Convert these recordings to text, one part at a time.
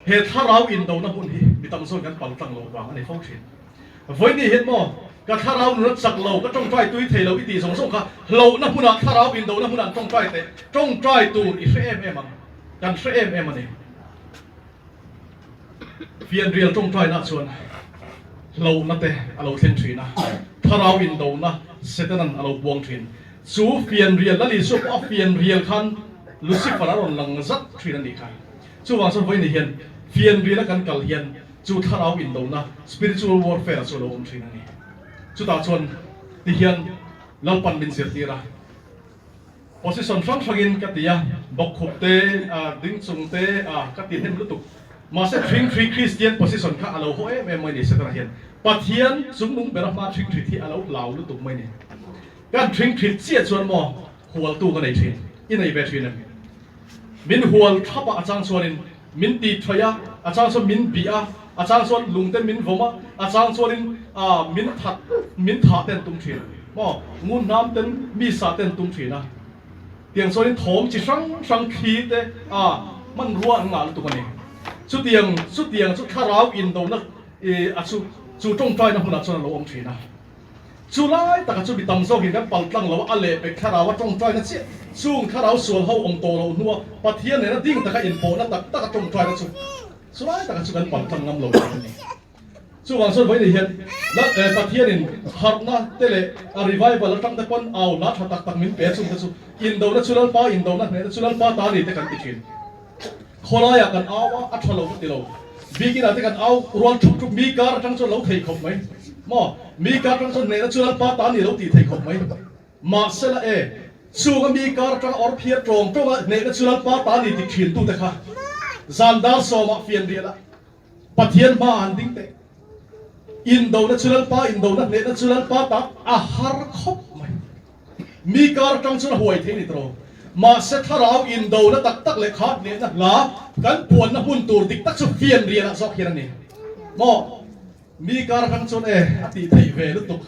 เหตุถ้าเราอินโดนะพุ่นที่มีตำส่วนกันปั่นตั้งโลกวางอันนี้ฟ้องเฉียนวันนี้เห็นมั้งก็ถ้าเราหนุนสักโลก็ต้องใจตุ้ยเทเราอิตีสงค่ะโลนะพุ่นอ่ะถ้าเราอินโดนะพุ่นอ่ะต้องใจเตะต้องใจตูนอิสราเอลมันกันอิสราเอลมันนี่เฟียนเรียลต้องใจนะส่วนเรานั่นเตะเราเทนทรีนะถ้าเราอินโดนะเสร็จนั้นเราบวงทรีนสูเฟียนเรียลแล้วดิสูออฟเฟียนเรียลคันลุสิฟาร์เราหลังจัดทรีนั่นดีค่ะจู่วางส่วนวันนี้เห็นเฟียนเรียลกันกัลเฮียนจู่ถ้าเราอินโดนะ spiritual warfare ส่วนเราบวงทรีนั่นนี่จู่ตาชนที่เฮียนเราปั่นบินเสียทีระ position ฟังฟังอินกัตยาบกขุบเตดิ้งซุงเตกัตยาเห็นรู้ตุกมาเสทริงทรีคริสเตียน position ข้าเราโอ้ยไม่ได้เสด็จเฮียนปัทเฮียนซุงนุ่งเป็นมาทริงทรีที่เราเหล่ารู้ตุกไม่เนี่ยการทริงทรีเสียส่วนมอหัวตู้กันในทรีอินในเวทีนั้นมินหัวทับอาจารย์ส่วนนินมินตีทอยาอาจารย์ส่วนมินบีอาจารย์ส่วนลุงเต้นมินวมาอาจารย์ส่วนนินมินถัดเต้นตุ้งทรีมองูน้ำเต้นมีสาเต้นตุ้งทรีนะเตียงส่วนนินถมจีสังขีเตมันรัวงาลุตุกันเนี่ยสุดเตียงสุดข้าราวอินโดนักสุดจงใจนะหุ่นอัศนโลองทรีนะสุดไล่แต่ก็สุดมีตำโซ่กินกันปั่นตั้งเราอะไรไปข้าราวจงใจนั่นเสียส่งข้าราวส่วนเขาองโตเราหนัวปัทเทียนเนี่ยนะดิ้งแต่ก็อินโฟนะแต่ก็จงใจนั่นสุดไล่แต่ก็สุดกันปั่นตั้งงำเราเนี่ยส่วนวันส่วนไว้ในเห็นแล้วปัทเทียนเนี่ยฮับนะเตเลรีไวฟ์แล้วตั้งแต่คนเอานัดหัดตักมินเปียสุดอินโดนัสุดป้าอินโดนัเนี่ยสุดป้าตาดีแต่กันติดชินคนละอย่างกันเอาว่าอัฐเราติโลบีกินอะไรกันเอารวมทุกมีการทั้งส่วนเราเทคบไหมมอมีการทั้งส่วนเนี่ยส่วนป้าตานี่เราตีเทคบไหมมาเสละส่วนมีการทั้งออร์เพียตรงเนี่ยส่วนป้าตานี่ติดชินตู้แต่ค่ะจานดาร์โซมาเฟียนเดียละปัทเทียนมาอันดิ้งเตอินโดนัส่วนป้าอินโดนัเนี่ยส่วนป้าตาอาหารครบไหมมีการทั้งส่วนหวยเทนิตรงมาเสถาราวอินโดนะตักเลยขาดเนี่ยนะลากันปวนนะหุ่นตูดิกตักสุเฟียนเรียนะซอกเฮียนนี่มอมีการทั้งส่วนอติไทยเวลุตุก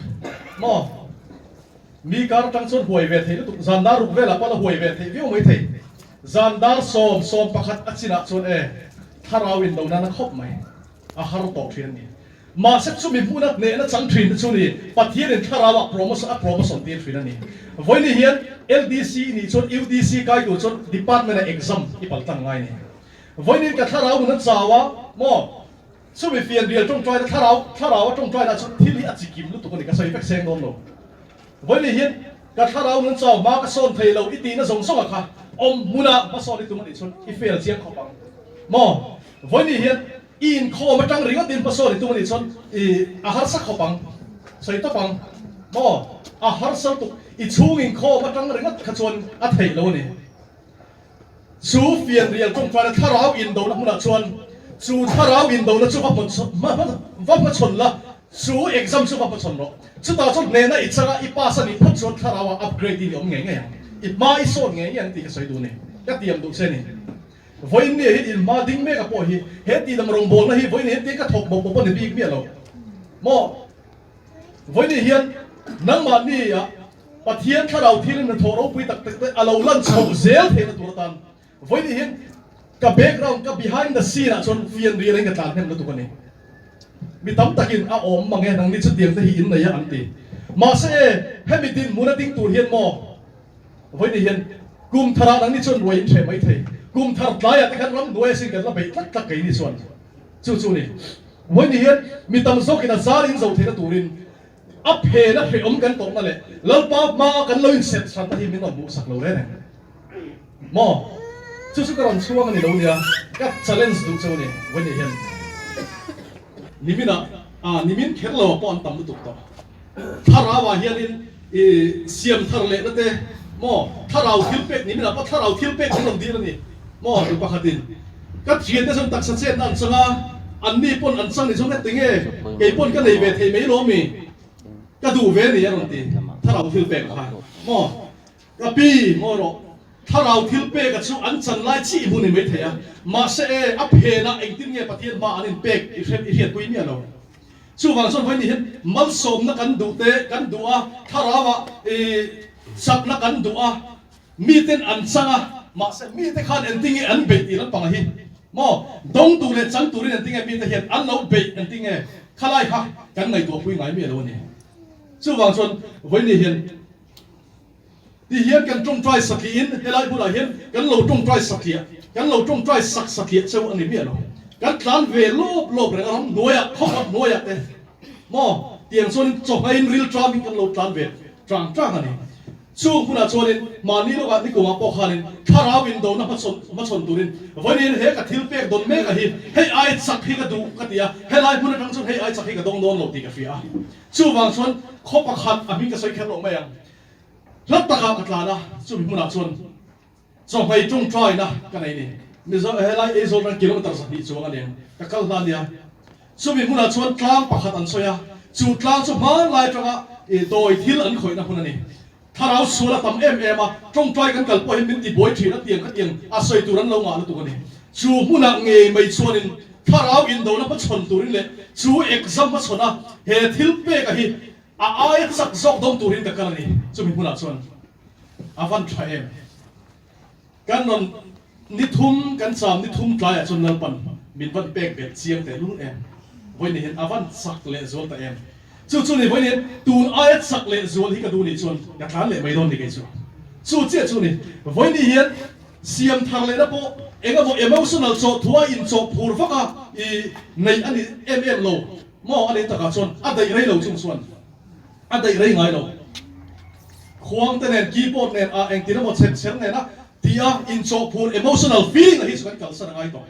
มอมีการทั้งส่วนหวยเวทลุตุกจันดารุเวลาปะละหวยเวทวิวไม่ไทยจันดาร์สอมประคัดอัศนะส่วนถาราวอินโดนะครบไหมอาหารตกเทียนนี่มาเสสุมีผู้นักเนี่ยนะจังทรีนส่วนนี้ปัทเทียนถาราวโปรโมชั่นเทียนทรีนั่นนี่วันนี้เห็น LDC นี่ส่วน UDC ใกล้ตัวส่วน Department of Exam ที่ปัลตั้งไงเนี่ยวันนี้กับถ้าเราเหมือนสาวะมอสุวิเฟียนเรียลจงใจนะถ้าเราจงใจนะส่วนที่ลิอาจิกิมลุตุกันนี่ก็ใส่แฟกเซงโดนโลวันนี้เห็นกับถ้าเราเหมือนสาวมาก็ส่วนเทเราอีตีนะส่งค่ะมุนามาสอนที่ตัวมันอีส่วนอีเฟียลเสียงขบังมอวันนี้เห็นอินโคมาจังริงก็ตินมาสอนที่ตัวมันอีส่วนอาหารสักขบังใส่ตะบังมออาหารสักตุอีชูงินโคมาจังเรื่องก็ขจรอัฐิโลนี่สูเฟียนเรียลจงใจถ้าเราอินโดนะมุนักชวนสูถ้าเราอินโดนะชูพับมันวับมาชนละสูเอ็กซัมชูพับมาชนละสุดท้ายชนเนี่ยนะอิสระอีป้าสันอีพัดชนถ้าเราอัปเกรดดีอมไงอีมาอีโซนไงยังตีกันใส่ดูเนี่ยยัดเตรียมดูเส้นนี่วันนี้เห็นมาดิ้งเมฆกับพวกฮีเห็นตีดำรงบอลนะฮีวันนี้เห็นตีกระทบบอกบอลในปีกเมียเราโม่วันนี้เห็นนั่งมานี่อ่ะปัทเทียนถ้าเราที่นี่มันโทรเราไปตักเราลั่นชาวเซลเห็นตัวตันวันนี้เห็นกับแบ็กกราวด์กับ behind the scene อ่ะส่วนเฟียนเรียนกันต่างกันแล้วตัวนี้มีตั้มตะกินอาอมบางแง่ทางนี้สุดเดียงที่หินในอันตีมาเซ่ให้มีดินมูนัดิ้งตัวเฮียนมอวันนี้เห็นกลุ่มทาราทางนี้ส่วนรวยใช่ไหมเทกลุ่มทาราแต่กันรำรวยสิ่งกันแล้วไปตักไก่นี่ส่วนจู่ๆนี่วันนี้เห็นมีตั้มโซกินอาซาลินโซเทนตัวรินอัพเพนะเพอมกันตรงนั่นแหละแล้วป้ามากันเลยเสร็จสันที่มีน้องบุษกเราเลยเนี่ยมอจู่ๆก็รำช่วงนี้เราเนี่ยก็ challenge ดูเจ้าเนี่ยวันนี้เห็นนิมินะนิมินแค่เราป้อนตั้มดูตุกต่อถ้าเราว่าเฮียนินเสียมทะเลนั่นเองมอถ้าเราทิลเป็กนิมินะถ้าเราทิลเป็กของเราดีแล้วนี่มอดูปะคดินก็เทียนได้ส่วนตักเส้นนั่นสง่าอันนี้ป้นอันสั่งในช่วงนี้ติงไอ้ป้นก็ในเวทีไม่รู้มีก็ดูเวนี่ยังตีถ้าเราทิลเป็กค่ะมอก็ปีมอรอถ้าเราทิลเป็กกับช่วงอันสั่งไล่ชี้บุญในเวทีอะมาเสออัพเพนะเองที่เนี่ยปะเทียนมาอันนี้เป็กอีเทียนกุยเนี่ยเราช่วงวันส่วนวันนี้เห็นมันสมนักกันดูเตะกันดูอ่ะถ้าเราว่าสักนักกันดูอ่ะมีเต้นอันสั่งอ่ะมาเสมีเตะขันเอ็นติ้งอันเบ็ดอีนั่นปังหิ มอดงตูเลยจังตูนี่นั่นติงไงมีแต่เห็นอันเราเบยนั่นติงไงข้าไล่ค่ะกันในตัวคุยไงไม่รู้นี่ชื่อวางชนไว้นี่เห็นที่เห็นกันจงใจสักทีอินเฮลัยผู้ใดเห็นกันเราจงใจสักทีกันเราจงใจสักทีเจ้าอันนี้ไม่รู้กันการเวโลบเรื่องนั้นหน่วยเขากับหน่วยเต้มอเตียงส่วนจบให้รีลทรามิกันเราการเวจ้างอันนี้ช่วงคุณอาชวนมานี่ลูกนี่กูมาปอกหันถ้าเราวินโดนะมาชนตัวนี้วันนี้เฮกับทิลเปกโดนเมกะฮิให้ไอ้สักให้กับดูกันเดียให้ไล่คุณทั้งส่วนให้ไอ้สักให้กับโดนหลบตีกับฟิอาช่วงบางส่วนคบประคันอามิกระใส่แค่ลงไม่ยังรับตะขาบกัดลานะช่วงคุณอาชวนส่งไปจงใจนะกันไหนนี่มิซให้ไล่เอโซนกิโลเมตรสักทีช่วงกันเองกับกัลลานี่ช่วงคุณอาชวนกลางประคันอันสวยจู่กลางช่วงมาไล่จังอ่ะโดยทิลอันข่อยนะคุณนี่ถ้าเราส่วนทำมาจงใจกันกันพอเห็นมินติบอยทีนั่นเตียงก็เตียงอาศัยตัวนั้นเราหงาแล้วตัวนี้จู่มุนักเงยไม่ชวนนินถ้าเราอินโดนะพัชนตัวนี้เลยจู่เอกซัมพัชนะเฮทิลเปกันฮีอาไอสักซอกดงตัวนี้แต่กันนี่จู่มีมุนักชวนอาวันทรายกันนนนิทุมกันสามนิทุมทรายชนนัลปันมินวันเปกเบ็ดเสียงแต่รุ่นวันนี้เห็นอาวันสักเลยส่วนแต่จู่นี่วันนี้ตูนไอ้สักเละส่วนที่กระดูนี่ส่วนอยากทานเละไม่โดนดีกันจู่นี่วันนี้เห็นเสียมทางเลยนะพอเองก็บอกemotional โจทัวอินโจพูดฟักอีในอันนี้โลมออันนี้ตะการส่วนอันใดไรโลจุ่มส่วนอันใดไรไงโลควงแต่เนี่ยคีย์บอร์ดเนี่ยเองที่เราบอกเซ็ตเนี่ยนะที่อินโจพูด emotional feeling อะไรที่สุดกันกัลสันไงต่อ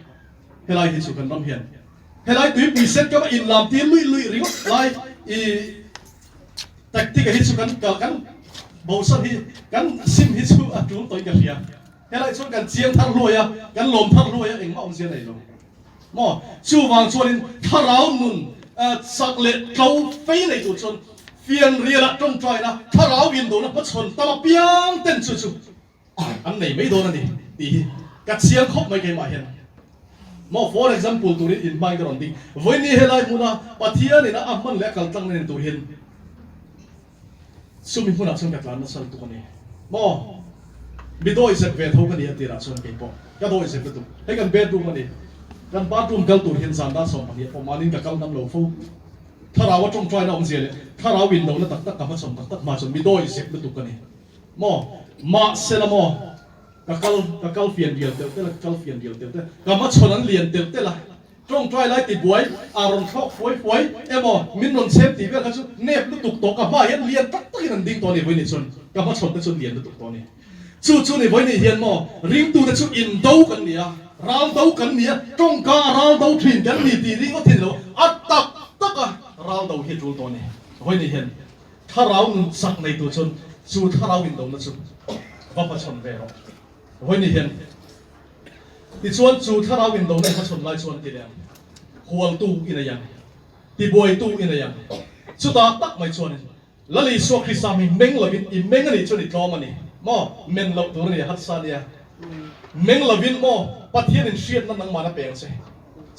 เฮลัยที่สุดกันน้ำเห็นเฮลัยตัวปีเซ็ตก็มาอินลามที่ลุยริ้วไล่แต่ที่กันฮิตสุกันกันบ่าวสันฮิกันซิมฮิตสุอัดรู้ตัวกันเสียเฮ้ยไรส่วนกันเสียงทั้งรวยกันลมทั้งรวยเองมาเอาเสียงไหนลงมอชูวางชวนถ้าเราหนุนสักเล็ดเขาไฟในตัวชนเฟียนเรียละตรงใจนะถ้าเราวินโดนะพัชนตลอดเปียงเต้นสุดอันไหนไม่โดนอันนี้ดีกัดเสียงคบไม่เคยมาเห็นมอ for example ตัวนี้อินไม่กระดอนดีวันนี้เฮ้ยไรมุนะปะเทียนี่นะอ่ะมันเล็กกันตั้งในตัวเห็นสุมิพุนักส่วนกับหลานนั่นสั่งตัวนี้มอบิดโอยเสพเวทเขากันดีตีระส่วนกี่ปอกก็โดยเสพตัวให้กันเบดดูกันดีกันบาดรูมกัลตัวเห็นสันด้านสองอันนี้ผมมานี่กับกัลน้ำโลฟูถ้าเราว่าจงใจนะองเสียเลยถ้าเราวินโดว์แล้วตักกับมาส่งตักมาส่งบิดโอยเสพตัวกันนี่มอมาเซลมอกับกัลเฟียนเดียวเตะละกัลเฟียนเดียวเตะกับมาชนนั้นเลียนเตะละจงใจไล่ติดบวยอารมณ์ชอบฟวยเอ็มอมินนนเซฟตีเพื่อเขาชุดเนบลุตุกตกกับมาเห็นเลียนตักนั่นดิ้งตัวนี้ไว้ในชนกับมาชนแต่ชนเลียนลุตุกตัวนี้ชุดนี่ไว้ในเฮียนมอริงตูแต่ชุดอินโดกันเนี่ยราวโดกันเนี่ยจงการาวโดถิ่นกันนี่ตีริงก็ถิ่นแล้วอัตตักราวโดเฮียจูตัวนี้ไว้ในเฮียนถ้าเราสักในตัวชนสู้ถ้าเราอินโดนั่นชุดว่ามาชนเวรไว้ในเฮียนที่ส่วนจู่ถ้าเราวินโดว์ในพัชนไล่ส่วนที่เดียวหัวตู้อินอะไรอย่างที่บวยตู้อินอะไรอย่างสุดท้ายตักไม่ส่วนแล้วลีส่วนคริสต์มีเม้งละวินอีเม้งอะไรส่วนอีกล้อมันนี่มอเม้งเราตัวนี้ฮัตซานี่เม้งละวินมอปัทเทียนเชียนนั่นนังมานาเปียงเซ่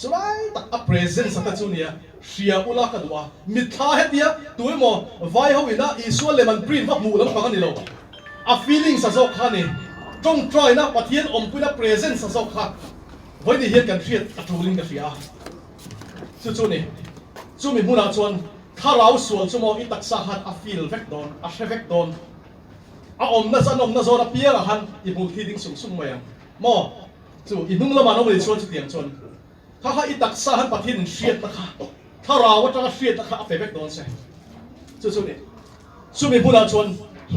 สุดท้ายตักอัพเพรสเซนต์สักตัวนี้เชียอุลากันว่ามิดท้าเฮ็ดเนี่ยตัวมอไว้เขาวินะอีส่วนเลมันปริ้นวักมูแล้วฟังกันนี่เราอะฟีลิ่งสักสักข้านี่จงใจนะปะเทียนอมปุยนะเพรสเซนต์สักค่ะไว้ในเฮียนกันเชียดอัตรูลิงกันเสียจู่นี่จู่มีมุนาชวนถ้าเราส่วนชั่วโมงอีตักสาหัสอัฟฟิลเวกโดนอัชเวกโดนอมน่าจะอมน่าจะรับเปียหันอีบุที่ดิ้งสุ่มมาอย่างมอจู่อีนุ่งละมันเอาไปชวนจุดเดียงชวนถ้าอีตักสาหัสปะเทียนเชียดนะคะถ้าเราว่าจะเชียดนะคะอัฟเวกโดนใช่จู่นี่จู่มีมุนาชวน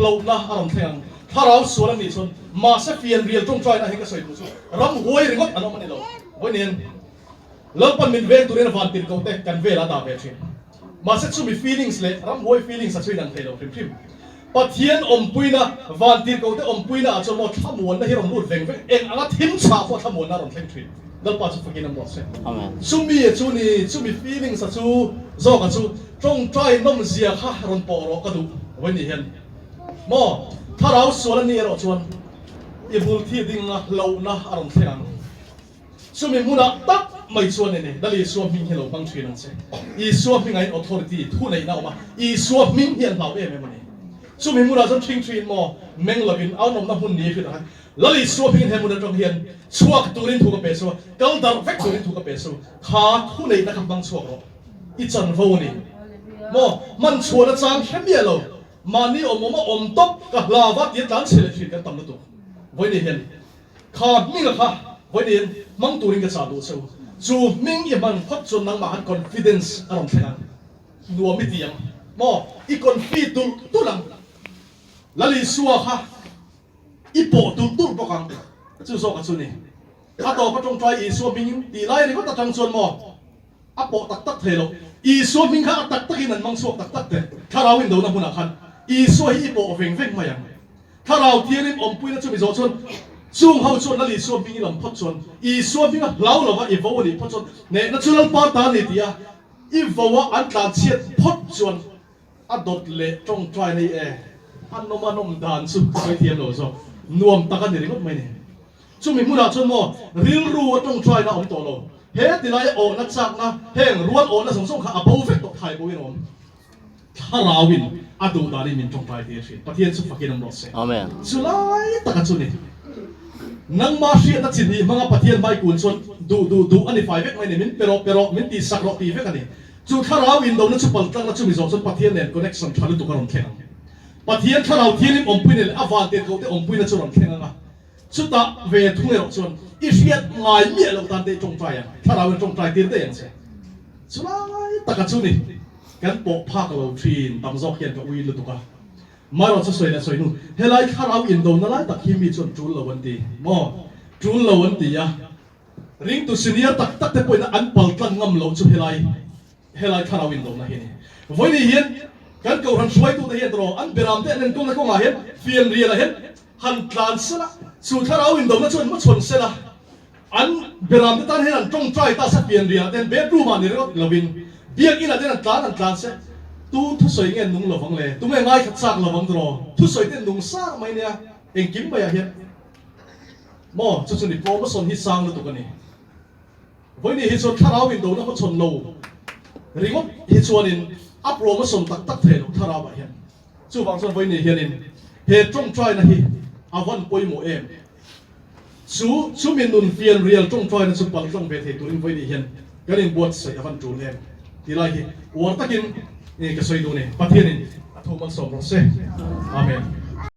เราละอารมณ์เทียงถ้าเราส่วนนี้ส่วนมาเสฟียนเรียลตรงใจนะเห็นก็สวยดูสุดรำหวยริงก็อันนั้นมันนี่เราวันนี้เลิกปั่นมินเวงตัวนี้นะวันติดเขาเตะกันเวลาดาเวชิมาเสร็จสู้มี feelings เลยรำหวย feelings สักช่วยนั่งเทเราพริมปัทเทียนอมปุยนะวันติดเขาเตะอมปุยนะจนหมดทั้งมวลนะที่เราดูดเวงเองอะไรทิ้งชาพอทั้งมวลนะเราเล่นทริปแล้วปัจจุบันกินน้ำหมดเสร็จสู้มีสู้นี่สู้มี feelings สักสู้โซ่กันสู้จงใจน้ำเสียข้ารันปอรก็ดูวันนี้เห็นมอถ้าเราส่วนนี้เราชวนอีบุลที่ดิ้งนะเรานะอารมณ์เสียงส่วนมีมุนักตักไม่ส่วนนี้ดัลลีส่วนมิ่งให้เราบังช่วยนั่นสิอีส่วนมิ่งไง authority ทุนไหนน่าออกมาอีส่วนมิ่งเฮียนเราเองไม่มันนี่ chu mi mura zon thing thin mo meng lovin au nom na hun ni khit ha lali so pin he mun tong hian chuak turin thu ka pe so kal dar vek turin thu ka pe so kha thu nei na kham bang chuak ro I chan vo ni mo man chuan chang hemia lo mani om top ka lawa ti tan sele thit ka tam na tu voi ni hian kha mi kha voi ni mang turin ka cha do so chu ming ye man phot chon nang ma han confidence arom thang nuo mi tiang mo I confident tu lang lali suwa kha I po tu bokang chu so ka chu ni a to ka tong try I so ming ti lai ni ko ta tang chon mo a po tak thelo I so ming kha tak in an mang so tak te thara window na huna khan I so hi po veng ma yang thara tianin pui na chu mi zo chon chung hau chon lali so ming lam phot chon I so ming lau lawa I vo ni phot chon ne natural pa ta ni tia I vo an tlan chiat phot chon a dot le tong try nei an nom dan su kai thiam lo so nuam takan ni ringot mai ni chu mi mura chon mo ril ru tong try na to lo he ti lai o na chak na heng ruat o na song kha abo vek to thai bo in om tharawin adu da ni min tong try ti thrin pathian su fakin am ro se amen chu lai taka chu ni nang ma hriat na chin ni manga pathian bai kun chon du ani fai vek mai ni min pero min ti sak ro ti vek ani chu tharawin do na chu pal tang na chu mi zo chon pathian nen connection thalu tu karon theng pathian tharau thianin pui ni avante ko te pui na chu ron theng nga chu ta ve thung ero chon I hriat ngai mi lo tan te tong try tharau tong try tir te yang se chu lai taka chu ni kan po phak lo thin tam zok hian ka ui lu tu ka maro chu soi na soi nu helai tharau in do na lai tak hi mi chon tul lo wan ti mo tul lo wan ti ya ring tu senior tak te poi na an pal tlang ngam lo chu helai tharau in do na hi ni voi ni hian kan ko ran suai tu te hian ro an beram te nen ko na ko nga hian fian ria la hian han tlan sala chu tharau in do na chon mo chon sela an beram te tan hian an tong try ta sa fian ria ten bedroom an ni ro lovin biak in a ten an tlan se tu thu soi ngen nung lovang le tu me ngai khat sak lovang ro thu soi ten nung sa mai nia eng kim ba ya hian mo chu chu ni promotion hi sang lu tu ka ni voi ni hi chon tharau in do na ko chon lo ringot hi chuanin a promotion tak the lo thara ba hian chu bang son voi ni hianin he tong try na hi awan poi mo em chu min nun fian real tong try na chu pal tong ve the turin voi ni hian kanin buat sai awan tu em ti lai hi war takin ka soi do ne pathianin athuman som ro se amen